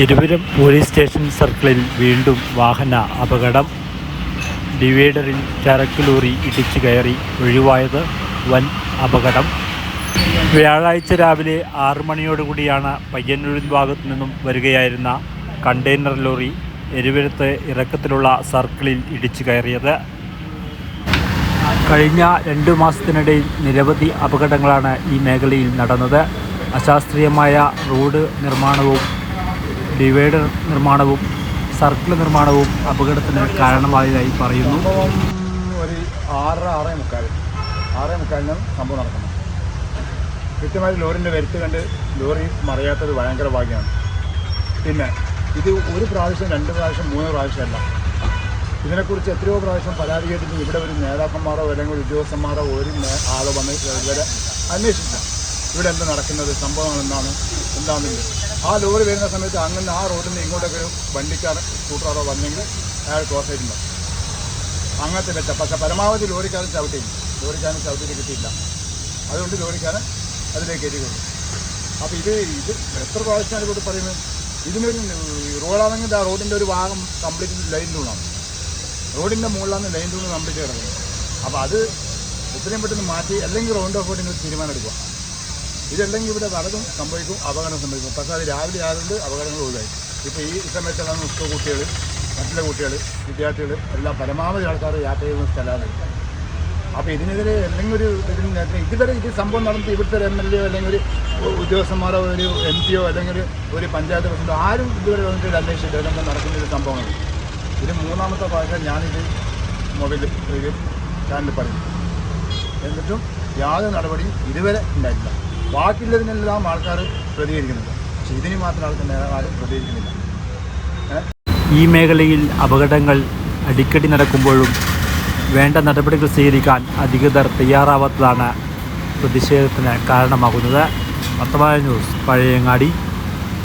ഇരുവരും police station സർക്കിളിൽ വീണ്ടും വാഹന അപകടം. ഡിവൈഡറിൽ ചരക്ക് ലോറി ഇടിച്ചു കയറി ഒഴിവായത് വൻ അപകടം. വ്യാഴാഴ്ച രാവിലെ 6 മണിയോടുകൂടിയാണ് പയ്യന്നൂരിൻ ഭാഗത്തു നിന്നും വരികയായിരുന്ന കണ്ടെയ്നർ ലോറി എരുവരത്ത് ഇറക്കത്തിലുള്ള സർക്കിളിൽ ഇടിച്ചു കയറിയത്. കഴിഞ്ഞ 2 മാസത്തിനിടയിൽ നിരവധി അപകടങ്ങളാണ് ഈ മേഖലയിൽ നടന്നത്. അശാസ്ത്രീയമായ റോഡ് നിർമ്മാണവും ഡിവൈഡർ നിർമ്മാണവും സർക്കിൾ നിർമ്മാണവും അപകടത്തിന് കാരണമായതായി പറയുന്നു. ഒരു 6:45 സംഭവം നടക്കുന്നത്. കൃത്യമായി ലോറിൻ്റെ വരുത്ത് കണ്ട് ലോറി മറിയാത്തത് ഭയങ്കര ഭാഗ്യമാണ്. പിന്നെ ഇത് ഒരു പ്രാവശ്യം 2 പ്രാവശ്യം 3 പ്രാവശ്യമല്ല. ഇതിനെക്കുറിച്ച് എത്രയോ പ്രാവശ്യം പരാതി കേട്ടിട്ട് ഇവിടെ ഒരു നേതാക്കന്മാരോ അല്ലെങ്കിൽ ഒരു ഉദ്യോഗസ്ഥന്മാരോ ഒരു ആളോ വന്ന് ഇവരെ അന്വേഷിച്ചില്ല. ഇവിടെ എന്താ നടക്കുന്നത്, സംഭവങ്ങൾ എന്താണെന്നില്ല. ആ ലോറി വരുന്ന സമയത്ത് അങ്ങനെ ആ റോഡിൽ നിന്ന് ഇങ്ങോട്ടൊക്കെ വണ്ടിക്കാർ സ്കൂട്ടറോ വന്നെങ്കിൽ അയാൾ ക്രോസ് ആയിട്ടുണ്ടാവും. അങ്ങനത്തെ വെച്ച പക്ഷേ പരമാവധി ലോറിക്കാരൻ ചവിട്ടിയിട്ട് കിട്ടിയില്ല. അതുകൊണ്ട് ലോറിക്കാരൻ അതിലേക്ക് കയറ്റിക്കൊണ്ടു. അപ്പോൾ ഇത് എത്ര പ്രാവശ്യമാണ് ഇവിടെ പറയുന്നത്. ഇതിനൊരു റോഡാണെങ്കിൽ ആ റോഡിൻ്റെ ഒരു ഭാഗം കംപ്ലീറ്റ് ലൈൻ ടൂണാണ്. റോഡിൻ്റെ മുകളിലാണ് ലൈൻ ടൂണ് കംപ്ലീറ്റ് കിടക്കുന്നത്. അപ്പോൾ അത് എത്രയും പെട്ടെന്ന് മാറ്റി അല്ലെങ്കിൽ റോഡ് ഓഫ് റോഡിന് ഒരു തീരുമാനം എടുക്കുക. ഇതല്ലെങ്കിൽ ഇവിടെ പലതും സംഭവിക്കും, അപകടം സംഭവിക്കും. പക്ഷേ അത് രാവിലെ ആയതുകൊണ്ട് അപകടങ്ങൾ ഒഴിവായി. ഇപ്പോൾ ഈ സമയത്തെല്ലാം സ്കൂൾ കുട്ടികൾ, മറ്റുള്ള കുട്ടികൾ, വിദ്യാർത്ഥികൾ എല്ലാം പരമാവധി ആൾക്കാർ യാത്ര ചെയ്യുന്ന സ്ഥലമാണ്. അപ്പോൾ ഇതിനെതിരെ അല്ലെങ്കിൽ ഇതുവരെ ഇത് സംഭവം നടന്നിട്ട് ഇവിടുത്തെ ഒരു MLA അല്ലെങ്കിൽ ഒരു ഉദ്യോഗസ്ഥന്മാരോ ഒരു MP അല്ലെങ്കിൽ ഒരു പഞ്ചായത്ത് പ്രസിഡന്റോ ആരും ഇതുവരെ വന്നിട്ട് അന്വേഷിച്ചിട്ട് ഇതെല്ലാം നടക്കുന്ന ഒരു സംഭവമാണ്. ഇത് 3ാമത്തെ പ്രാവശ്യം ഞാനിത് മൊബൈൽ ഒരു ചാനലിൽ പറയുന്നു. എന്നിട്ടും യാതൊരു നടപടിയും ഇതുവരെ ഉണ്ടായിട്ടില്ല. ബാക്കിയുള്ളതിനെല്ലാം ആൾക്കാർ പ്രതികരിക്കുന്നുണ്ട്. പക്ഷേ ഇതിന് മാത്രം ആരും പ്രതികരിക്കുന്നില്ല. ഈ മേഖലയിൽ അപകടങ്ങൾ അടിക്കടി നടക്കുമ്പോഴും വേണ്ട നടപടികൾ സ്വീകരിക്കാൻ അധികൃതർ തയ്യാറാവാത്തതാണ് പ്രതിഷേധത്തിന് കാരണമാകുന്നത്. വർത്തമാന ന്യൂസ്, പഴയങ്ങാടി.